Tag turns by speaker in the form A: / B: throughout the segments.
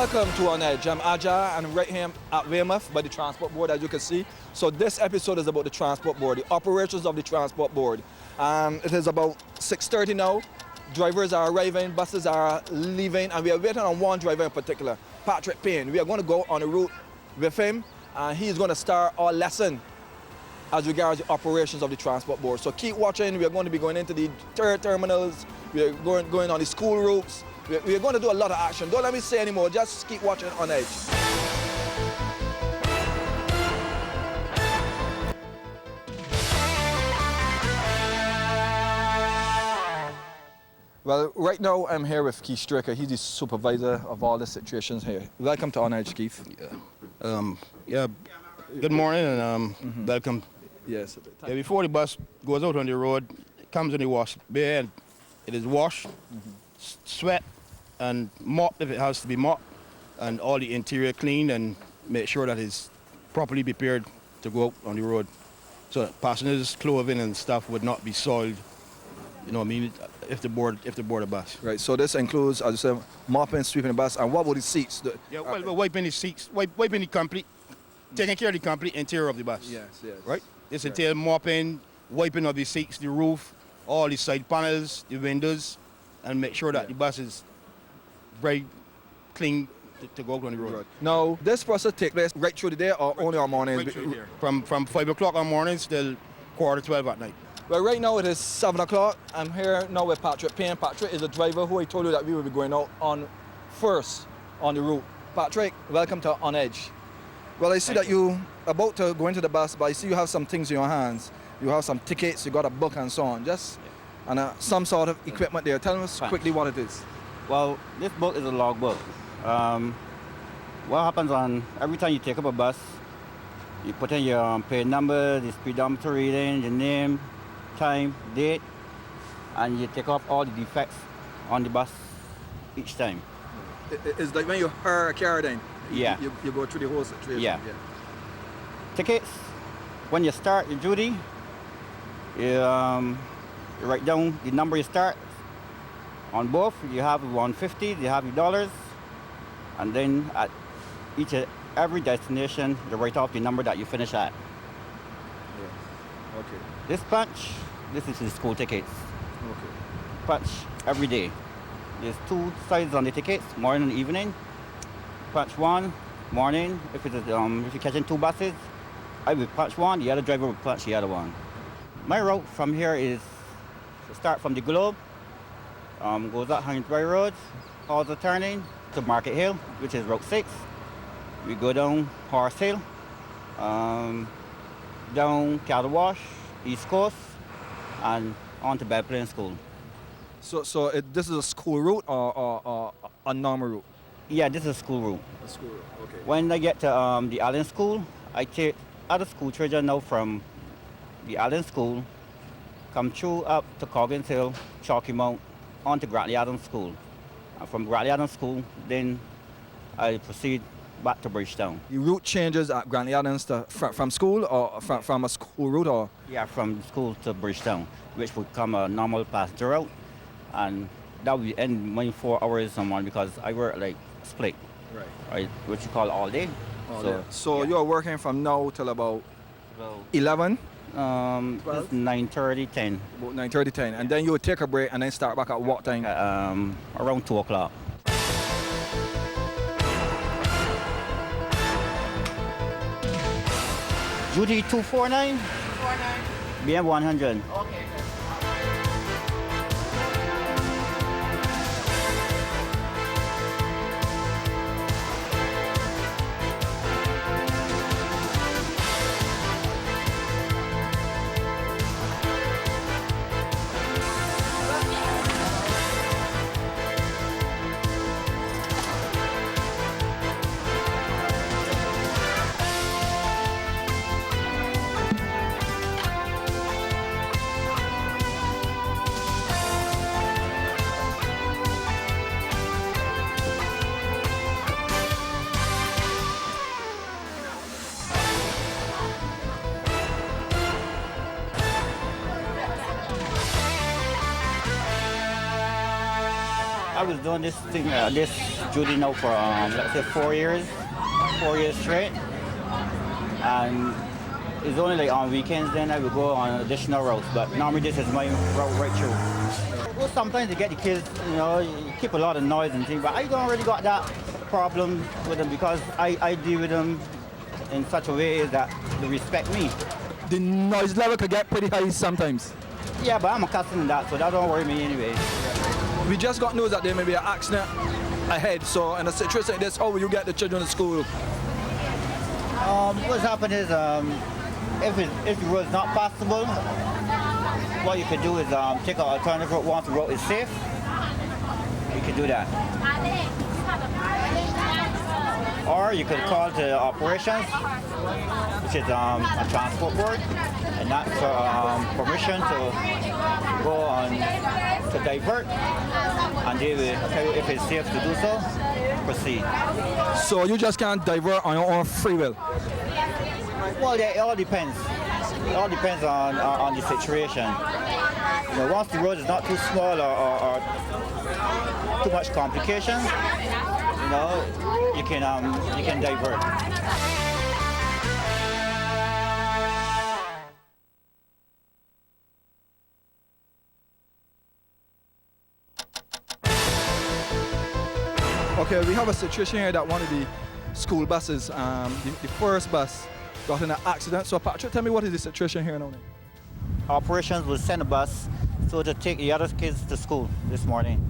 A: Welcome to On Edge. I'm Aja and right here at Weymouth by the Transport Board, as you can see. So this episode is about the Transport Board, the operations of the Transport Board. It is about 6:30 now. Drivers are arriving, buses are leaving, and we are waiting on one driver in particular, Patrick Payne. We are going to go on a route with him, and he's going to start our lesson as regards the operations of the Transport Board. So keep watching. We are going to be going into the third terminals. We are going on the school routes. We are going to do a lot of action. Don't let me say anymore. Just keep watching On Edge. Well, right now I'm here with Keith Straker. He's the supervisor of all the situations here. Welcome to On Edge, Keith.
B: Yeah. Good morning and welcome.
A: Yes.
B: Yeah, before the bus goes out on the road, it comes in the wash bay and it is washed, sweat, and mopped if it has to be mopped, and all the interior cleaned and make sure that it's properly prepared to go out on the road. So passengers' clothing and stuff would not be soiled, you know what I mean, if they board a bus.
A: Right, so this includes, as you said, mopping, sweeping the bus, and what about the seats?
B: Well, wiping the seats, wiping the complete, taking care of the complete interior of the bus.
A: Yes.
B: Right? This entails mopping, wiping of the seats, the roof, all the side panels, the windows, and make sure that the bus is very clean to go out on the road.
A: Right. Now, this process takes place right through the day or only on mornings?
B: Right through there. From 5 o'clock on mornings till 11:45 at night.
A: Well, right now it is 7 o'clock. I'm here now with Patrick Payne. Patrick is a driver who I told you that we will be going out on first on the route. Patrick, welcome to On Edge. Well, I see that you about to go into the bus, but I see you have some things in your hands. You have some tickets, you got a book and so on. And some sort of equipment there. Tell us quickly what it is.
C: Well, this book is a logbook. What happens every time you take up a bus, you put in your plate number, the speedometer reading, your name, time, date, and you take off all the defects on the bus each time.
A: It's like when you hire a car then.
C: Yeah.
A: You go through the whole situation.
C: Yeah. Tickets, when you start your duty, you write down the number you start. On both, you have 150, you have your dollars, and then at every destination, you write off the number that you finish at.
A: Yeah. Okay.
C: This punch, this is the school tickets.
A: Okay.
C: Punch every day. There's two sides on the tickets, morning and evening. Punch one, morning. If you're catching two buses, I will punch one, the other driver will punch the other one. My route from here is to start from the Globe, goes up Huntington Road, calls a turning to Market Hill, which is Route 6. We go down Horse Hill, down Cattle Wash, East Coast, and on to Bed Plain School.
A: So this is a school route or a normal route?
C: Yeah, this is a school route.
A: A school route, okay.
C: When I get to the Allen School, I take other school children now from the Allen School, come through up to Coggins Hill, Chalky Mount, on to Grantley Adams School. And from Grantley Adams School, then I proceed back to Bridgetown.
A: The route changes at Grantley Adams from school or from a school route or?
C: Yeah, from school to Bridgetown, which would come a normal passenger route. And that would end my 4 hours on one because I work like split. Right, what you call all day.
A: So you're working from now till about 11?
C: 9:30, 10.
A: About 9:30, 10. And then you would take a break and then start back at what time?
C: Around 2 o'clock. Duty 249? 249. BM 100. Okay. I was doing this thing, this duty now for let's say 4 years straight, and it's only like on weekends then I would go on additional routes. But normally this is my route right through. Well, sometimes you get the kids, you keep a lot of noise and things, but I don't really got that problem with them because I deal with them in such a way that they respect me.
A: The noise level could get pretty high sometimes.
C: Yeah, but I'm accustomed to that, so that don't worry me anyway.
A: We just got news that there may be an accident ahead, so in a situation like this, how will you get the children to school?
C: What's happened is, if the road is not passable, what you could do is take an alternative route once the road is safe. You could do that. Or you could call the operations, which is a transport board, and that's for permission to go on to divert, and they will tell you if it's safe to do so, proceed.
A: So you just can't divert on your own free will?
C: Well, yeah, it all depends. It all depends on the situation. Once the road is not too small or too much complications, you can divert.
A: Okay, we have a situation here that one of the school buses, the first bus, got in an accident. So Patrick, tell me what is the situation here now?
C: Operations will send a bus so to take the other kids to school this morning.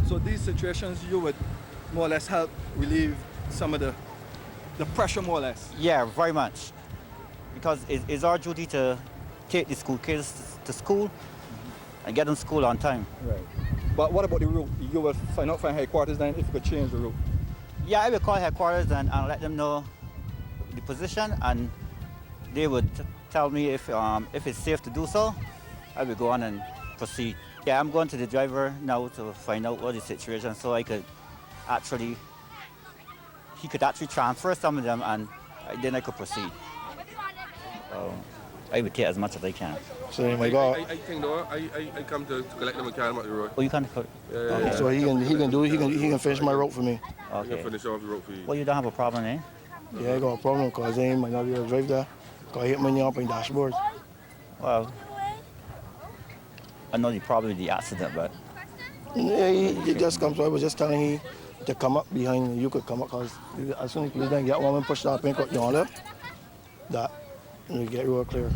A: So these situations, you would more or less help relieve some of the pressure, more or less?
C: Yeah, very much. Because it's our duty to take the school kids to school and get them to school on time.
A: Right. But what about the route? You will find out from headquarters then if you could change the route?
C: Yeah, I will call headquarters and let them know the position, and they would tell me if it's safe to do so. I will go on and proceed. Yeah, I'm going to the driver now to find out what the situation, so he could actually transfer some of them, and then I could proceed. I would take as much as I can.
B: So my God.
D: I think though, I come to collect them and carry them up the road.
C: Oh, you can.
D: Yeah.
B: So he can finish my route for me.
D: I
C: Okay.
D: can finish off the road for you.
C: Well, you don't have a problem, eh?
B: Yeah, I got a problem because I might not be able to drive there. Because I hit my knee up in the dashboard.
C: Well, I know the problem with the accident, but
B: Yeah, he just comes. So I was just telling him to come up behind. You could come up because as soon as you then get one and push that pin cut down there, that you get real clear.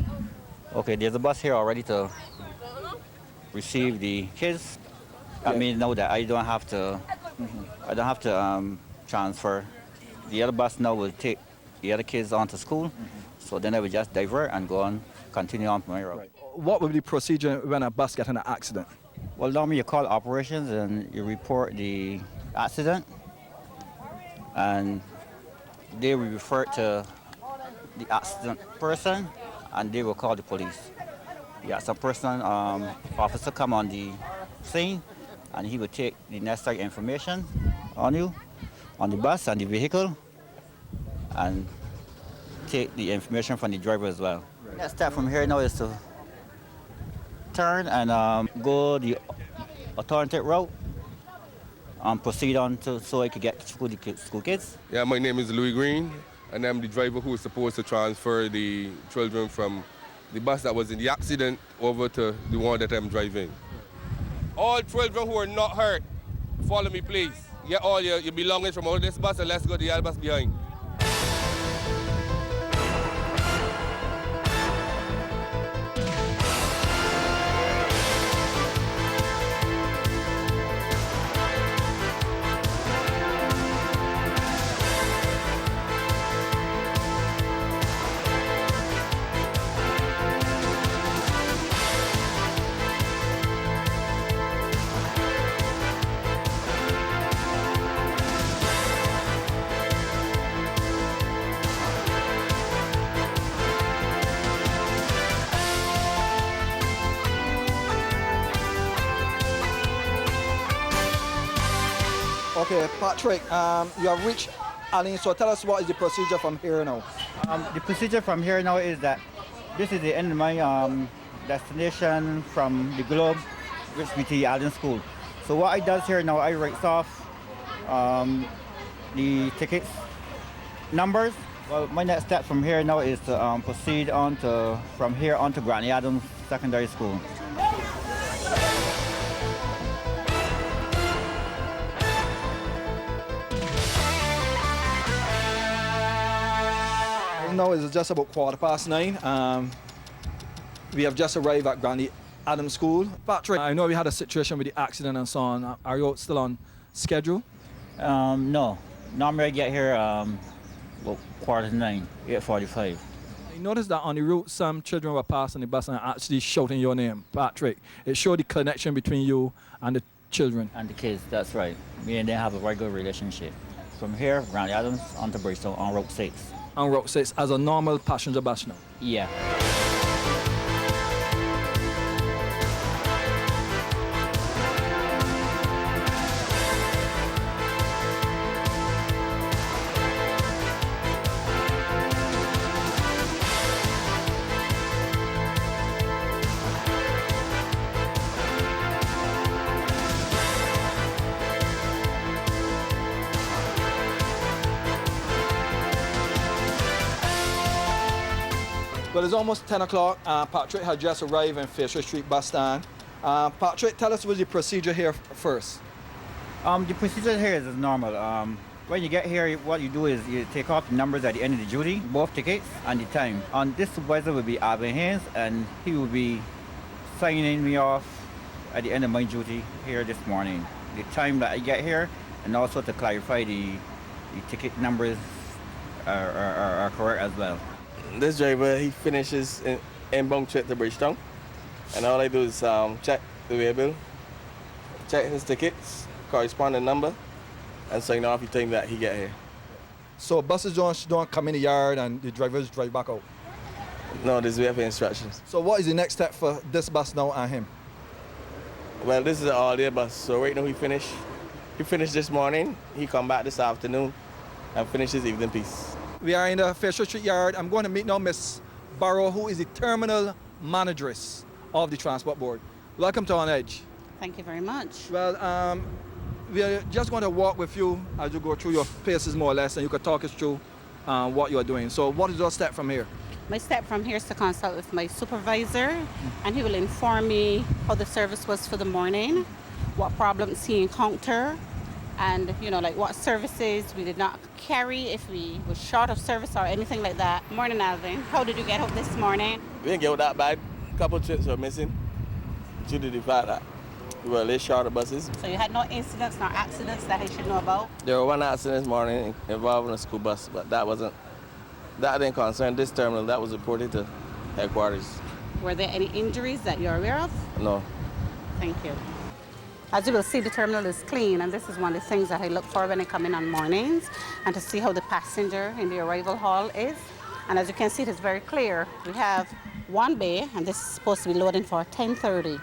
C: okay, there's a bus here already to receive the kids. That means now that I don't have to transfer. The other bus now will take the other kids on to school. So then I will just divert and go on, continue on my route.
A: Right. What would be the procedure when a bus gets in an accident?
C: Well, normally you call operations and you report the accident, and they will refer to the accident person, and they will call the police. The accident person officer come on the scene, and he will take the necessary information on you, on the bus and the vehicle, and take the information from the driver as well. Right. Next step from here now is to turn and go the alternative route and proceed on so I could get to school kids.
D: Yeah, my name is Louis Green, and I'm the driver who is supposed to transfer the children from the bus that was in the accident over to the one that I'm driving. All children who are not hurt, follow me please. Get all your belongings from out of this bus and let's go to the other bus behind.
A: Okay, Patrick, you have reached Aline, so tell us what is the procedure from here now?
C: The procedure from here now is that this is the end of my destination from the Globe, which is the Alden School. So what I does here now, I writes off the tickets numbers. Well, my next step from here now is to proceed on to from here on to Granny Adams Secondary School.
A: Now it's just about 9:15. We have just arrived at Granny Adams School. Patrick, I know we had a situation with the accident and so on. Are you still on schedule?
C: No. Normally I get here about 9:15, 8:45.
A: I noticed that on the route, some children were passing the bus and actually shouting your name, Patrick. It showed the connection between you and the children.
C: And the kids, that's right. Me and they have a very good relationship. From here, Granny Adams on to Bristol on Route 6.
A: On Route 6 as a normal passenger bus now.
C: Yeah.
A: Well, it's almost 10 o'clock. Patrick had just arrived in Fisher Street bus stand. Patrick, tell us what's the procedure here first.
C: The procedure here is normal. When you get here, what you do is you take off the numbers at the end of the duty, both tickets, and the time. And this supervisor will be Alvin Haynes, and he will be signing me off at the end of my duty here this morning. The time that I get here, and also to clarify the ticket numbers are correct as well.
E: This driver, he finishes inbound trip to Bridgetown, and all I do is check the way bill, check his tickets, corresponding number, and sign off the time that he get here.
A: So buses don't come in the yard and the drivers drive back out?
E: No, this is way for instructions.
A: So what is the next step for this bus now and him?
E: Well, this is an all-day bus, so right now he finished this morning, he come back this afternoon, and finish his evening piece.
A: We are in the Fisher Street yard. I'm going to meet now Miss Barrow, who is the terminal manageress of the Transport Board. Welcome to On Edge.
F: Thank you very much.
A: Well, we are just going to walk with you as you go through your paces more or less, and you can talk us through what you are doing. So what is your step from here?
F: My step from here is to consult with my supervisor, and he will inform me how the service was for the morning, what problems he encountered, and like what services we did not carry, if we were short of service or anything like that. Morning, Alvin. How did you get up this morning?
E: We didn't get out that bad. A couple trips were missing due to the fact that we were late short of buses.
F: So you had no incidents nor accidents that I should know about?
E: There were one accident this morning involving a school bus, but that didn't concern this terminal. That was reported to headquarters.
F: Were there any injuries that you're aware of?
E: No.
F: Thank you. As you will see, the terminal is clean, and this is one of the things that I look for when I come in on mornings, and to see how the passenger in the arrival hall is. And as you can see, it is very clear. We have one bay, and this is supposed to be loading for 10:30.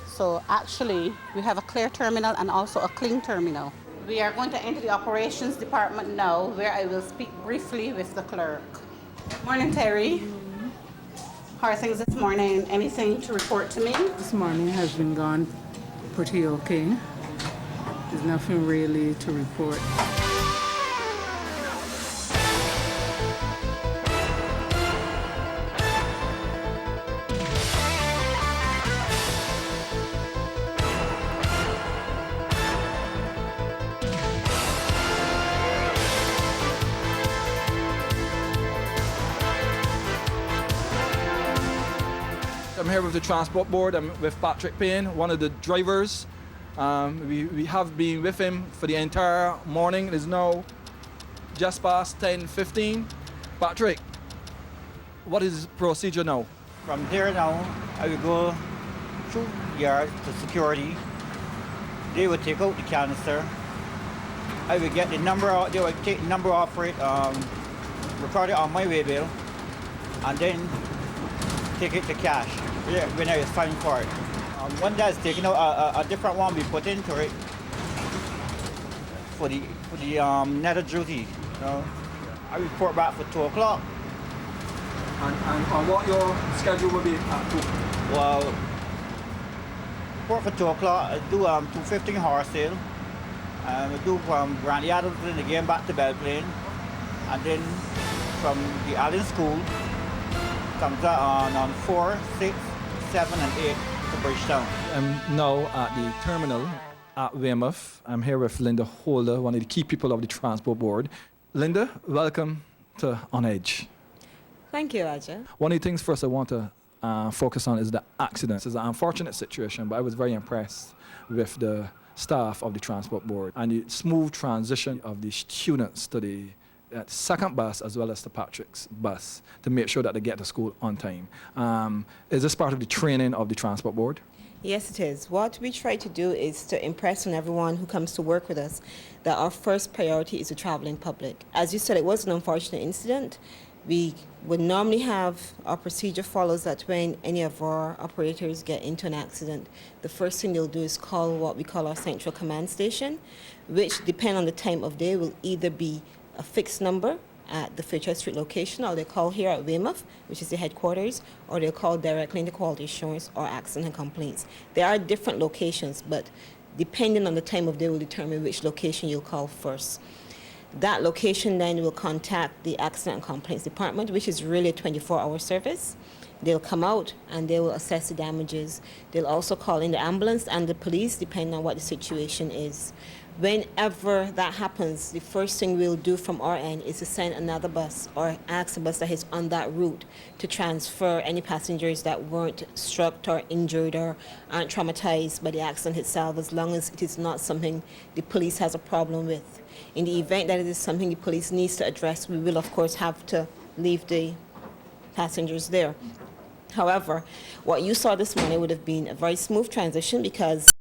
F: So actually, we have a clear terminal and also a clean terminal. We are going to enter the operations department now, where I will speak briefly with the clerk. Morning, Terry. How are things this morning? Anything to report to me?
G: This morning has been gone pretty okay. There's nothing really to report.
A: I'm here with the Transport Board. I'm with Patrick Payne, one of the drivers. We have been with him for the entire morning. It is now just past 10:15. Patrick, what is the procedure now?
C: From there now, I will go through yard to security. They will take out the canister. I will get the number out. They will take the number off it, record it on my way bill, and then take it to cash when I sign for it. One that is taken out, a different one we put into it for the nether duty. I report back for 2 o'clock.
A: And what your schedule will be at 2?
C: Well, report for 2 o'clock. I do 2:15 horse sale. We do from Brandy Adamson again back to Belplain. And then from the Allen School, comes on 4, 6, 7, and 8 to Bridgetown.
A: I'm now at the terminal at Weymouth. I'm here with Linda Holder, one of the key people of the Transport Board. Linda, welcome to On Edge.
H: Thank you, Aja.
A: One of the things first I want to focus on is the accidents. It's an unfortunate situation, but I was very impressed with the staff of the Transport Board and the smooth transition of the students to the second bus as well as the Patrick's bus to make sure that they get to school on time. Is this part of the training of the Transport Board?
H: Yes, it is. What we try to do is to impress on everyone who comes to work with us that our first priority is the traveling public. As you said, it was an unfortunate incident. We would normally have our procedure follows that when any of our operators get into an accident, the first thing they'll do is call what we call our central command station, which, depending on the time of day, will either be a fixed number at the Fairchild Street location, or they call here at Weymouth, which is the headquarters, or they'll call directly into quality assurance or accident and complaints. There are different locations, but depending on the time of day will determine which location you'll call first. That location then will contact the accident and complaints department, which is really a 24-hour service. They'll come out and they will assess the damages. They'll also call in the ambulance and the police, depending on what the situation is. Whenever that happens, the first thing we'll do from our end is to send another bus or ask a bus that is on that route to transfer any passengers that weren't struck or injured or aren't traumatized by the accident itself, as long as it is not something the police has a problem with. In the event that it is something the police needs to address, we will of course have to leave the passengers there. However, what you saw this morning would have been a very smooth transition because